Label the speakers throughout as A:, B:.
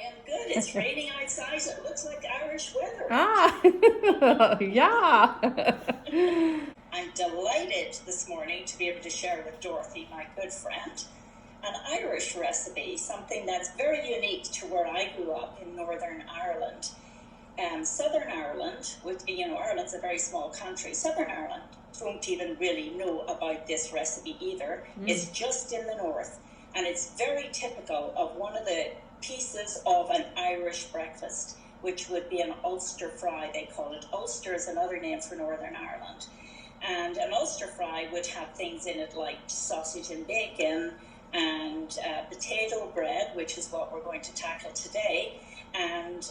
A: am good. It's raining outside, so it looks like Irish weather.
B: Ah, yeah.
A: I'm delighted this morning to be able to share with Dorothy, my good friend, an Irish recipe, something that's very unique to where I grew up in Northern Ireland. Southern Ireland, Ireland's a very small country. Southern Ireland don't even really know about this recipe either. It's just in the north, and it's very typical of one of the pieces of an Irish breakfast, which would be an Ulster fry, they call it. Ulster is another name for Northern Ireland. And an Ulster fry would have things in it like sausage and bacon and potato bread, which is what we're going to tackle today. And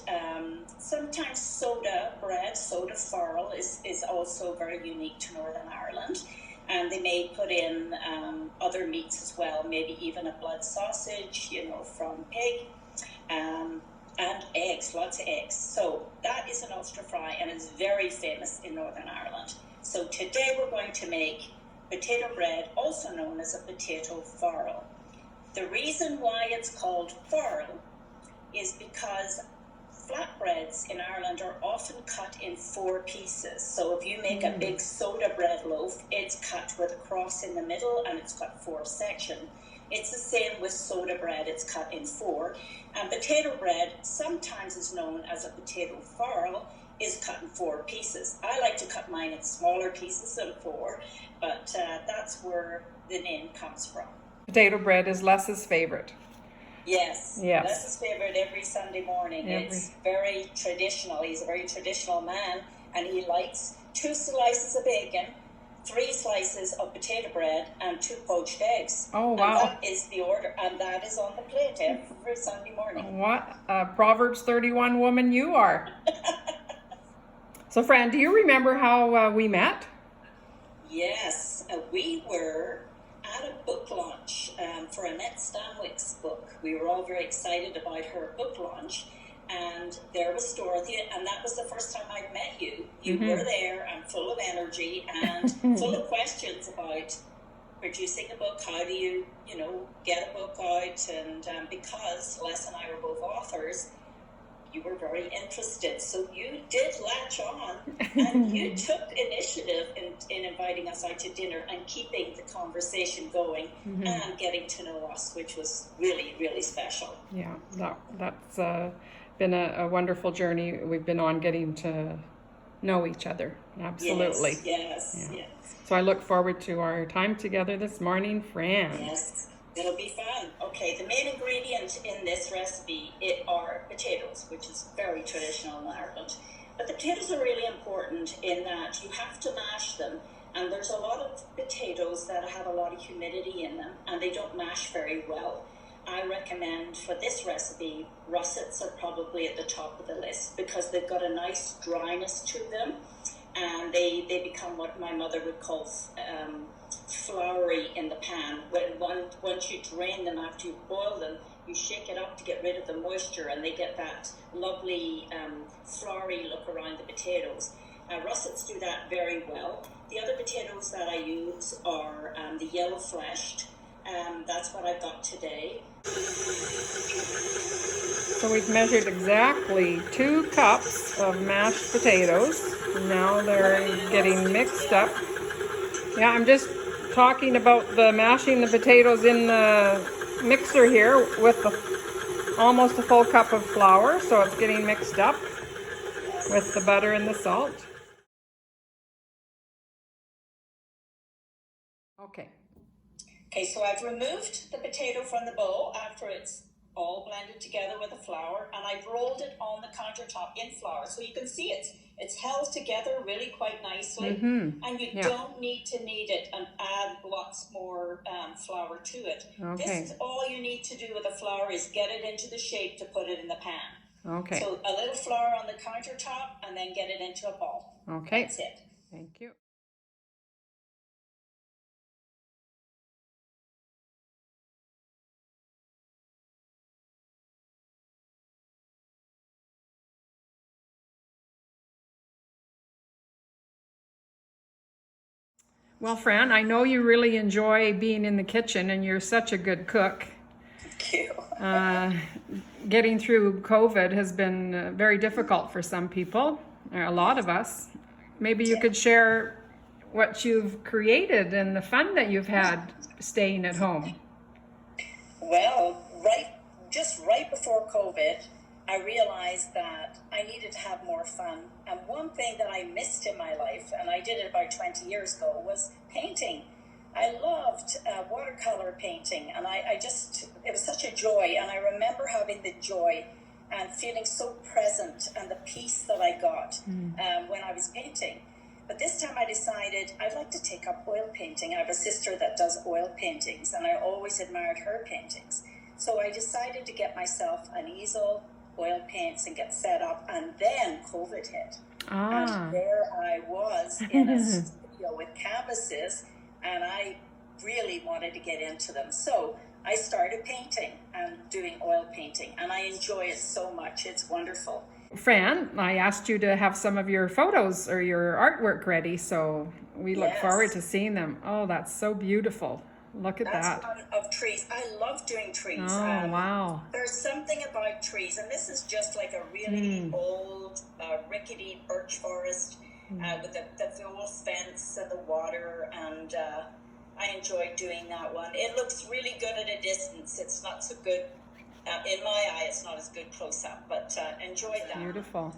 A: sometimes soda bread, soda farl is also very unique to Northern Ireland. And they may put in other meats as well, maybe even a blood sausage, from pig, and eggs, lots of eggs. So that is an Ulster fry, and it's very famous in Northern Ireland. So today we're going to make potato bread, also known as a potato farl. The reason why it's called farl is because flatbreads in Ireland are often cut in 4 pieces. So if you make a big soda bread loaf, it's cut with a cross in the middle and it's got 4 sections. It's the same with soda bread, it's cut in 4. And potato bread, sometimes is known as a potato farl, is cut in 4 pieces. I like to cut mine in smaller pieces than 4, but that's where the name comes from.
B: Potato bread is Les's favorite.
A: Yes. Les's favorite every Sunday morning. It's very traditional. He's a very traditional man, and he likes 2 slices of bacon, 3 slices of potato bread, and 2 poached eggs.
B: Oh, wow.
A: And that is the order, and that is on the plate every Sunday morning.
B: What a Proverbs 31 woman you are. So, Fran, do you remember how we met?
A: Yes, we were at a book launch for Annette Stanwyck's book. We were all very excited about her book launch, and there was Dorothy, and that was the first time I'd met you. You were there and full of energy and full of questions about producing a book. How do you, get a book out? And because Les and I were both authors, you were very interested. So you did latch on, and you took initiative in inviting us out to dinner and keeping the conversation going and getting to know us, which was really, really special.
B: Yeah, that's been a wonderful journey we've been on, getting to know each other. Absolutely.
A: Yes.
B: So I look forward to our time together this morning, Fran.
A: Yes. It'll be fun. Okay, the main ingredient in this recipe are potatoes, which is very traditional in Ireland. But the potatoes are really important in that you have to mash them, and there's a lot of potatoes that have a lot of humidity in them, and they don't mash very well. I recommend for this recipe, russets are probably at the top of the list because they've got a nice dryness to them, and they become what my mother would call floury in the pan. Once you drain them after you boil them, you shake it up to get rid of the moisture, and they get that lovely floury look around the potatoes. Russets do that very well. The other potatoes that I use are the yellow fleshed. That's what I've got today.
B: So we've measured exactly 2 cups of mashed potatoes. Now they're getting mixed up. Yeah, I'm just talking about the mashing the potatoes in the mixer here with almost a full cup of flour, so it's getting mixed up with the butter and the salt.
A: Okay, so I've removed the potato from the bowl after it's all blended together with the flour, and I've rolled it on the countertop in flour, so you can see it's held together really quite nicely, and you don't need to knead it and add lots more flour to it. This is all you need to do with the flour is get it into the shape to put it in the pan.
B: Okay.
A: So a little flour on the countertop, and then get it into a ball.
B: Okay.
A: That's it.
B: Thank you. Well, Fran, I know you really enjoy being in the kitchen, and you're such a good cook.
A: Thank you.
B: getting through COVID has been very difficult for some people, or a lot of us. Maybe you could share what you've created and the fun that you've had staying at home.
A: Well, just right before COVID, I realized that I needed to have more fun. And one thing that I missed in my life, and I did it about 20 years ago, was painting. I loved watercolor painting, and it was such a joy. And I remember having the joy and feeling so present and the peace that I got when I was painting. But this time I decided I'd like to take up oil painting. I have a sister that does oil paintings, and I always admired her paintings. So I decided to get myself an easel, oil paints, and get set up, and then COVID hit. And there I was in a studio with canvases, and I really wanted to get into them. So I started painting and doing oil painting, and I enjoy it so much. It's wonderful.
B: Fran, I asked you to have some of your photos or your artwork ready, so we look forward to seeing them. Oh, that's so beautiful. Look at that.
A: That's one of trees. I love doing trees.
B: Oh, wow.
A: There's something about trees, and this is just like a really old, rickety birch forest with the old fence and the water, and I enjoy doing that one. It looks really good at a distance. It's not so good. In my eye, it's not as good close up, but enjoyed that.
B: Beautiful.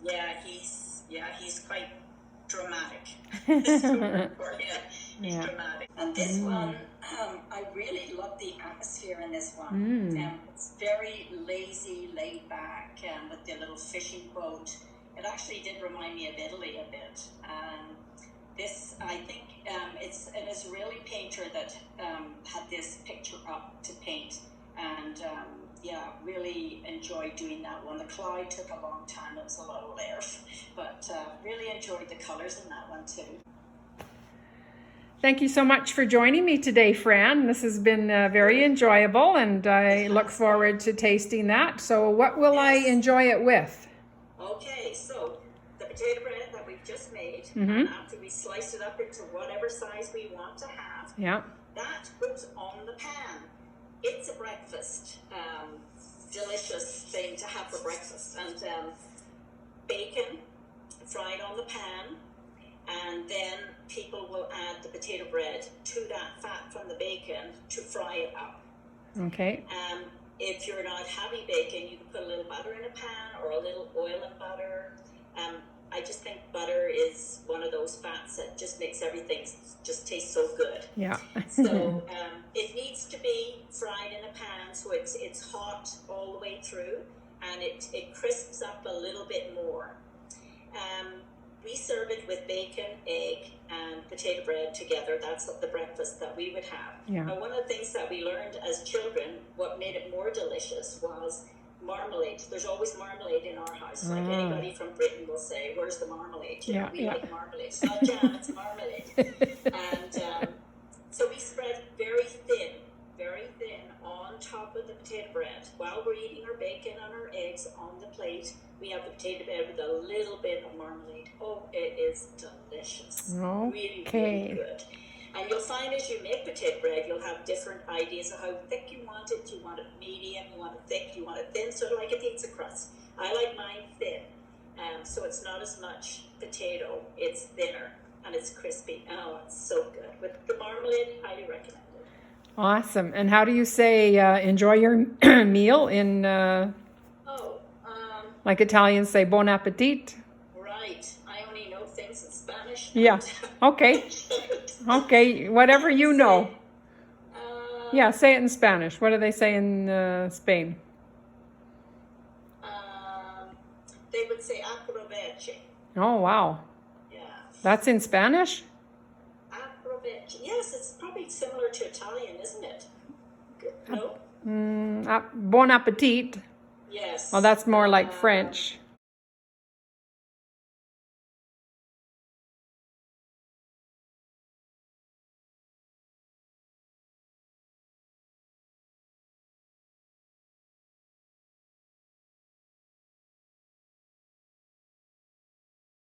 A: Yeah, he's quite dramatic. He's dramatic. And this one, I really love the atmosphere in this one. It's very lazy, laid back, with the little fishing boat. It actually did remind me of Italy a bit. This, I think, it's an Israeli painter that had this picture up to paint, and really enjoyed doing that one. The cloud took a long time. It was a lot of layers, but really enjoyed the colors in that one too.
B: Thank you so much for joining me today, Fran. This has been very enjoyable, and I look forward to tasting that. So what will I enjoy it with?
A: Okay, so the potato bread that we've just made, and after we slice it up into whatever size we want to have, that goes on the pan. It's a breakfast, delicious thing to have for breakfast. And bacon fried on the pan, and then people will add the potato bread to that fat from the bacon to fry it up.
B: Okay.
A: If you're not having bacon, you can put a little butter in a pan or a little oil and butter. I just think butter is one of those fats that just makes everything just taste so good.
B: Yeah.
A: So it needs to be fried in a pan so it's hot all the way through, and it crisps up a little bit more. We serve it with bacon, egg, and potato bread together. That's the breakfast that we would have.
B: Yeah.
A: And one of the things that we learned as children, what made it more delicious was marmalade. There's always marmalade in our house. Like anybody from Britain will say, "Where's the marmalade?" We like marmalade. It's not jam, it's marmalade. And so we spread very thin on top of the potato bread. While we're eating our bacon and our eggs on the plate, we have the potato bread with a little bit of marmalade. Oh, it is delicious. Really, really good. And you'll find as you make potato bread, you'll have different ideas of how thick you want it. You want it medium, you want it thick, you want it thin, sort of like a pizza crust. I like mine thin. So it's not as much potato, it's thinner, and it's crispy. Oh, it's so good. With the marmalade, highly recommend it.
B: Awesome. And how do you say enjoy your meal in, like Italians say, bon appetit?
A: Right. I only know things in Spanish.
B: Yeah. Okay. Okay. Whatever you know. Yeah, say it in Spanish. What do they say in Spain?
A: They would say aproveche.
B: Oh, wow.
A: Yeah.
B: That's in Spanish?
A: Aproveche. Yes, it's probably similar to Italian, isn't it? No?
B: Bon appetit.
A: Yes.
B: Well, that's more like French.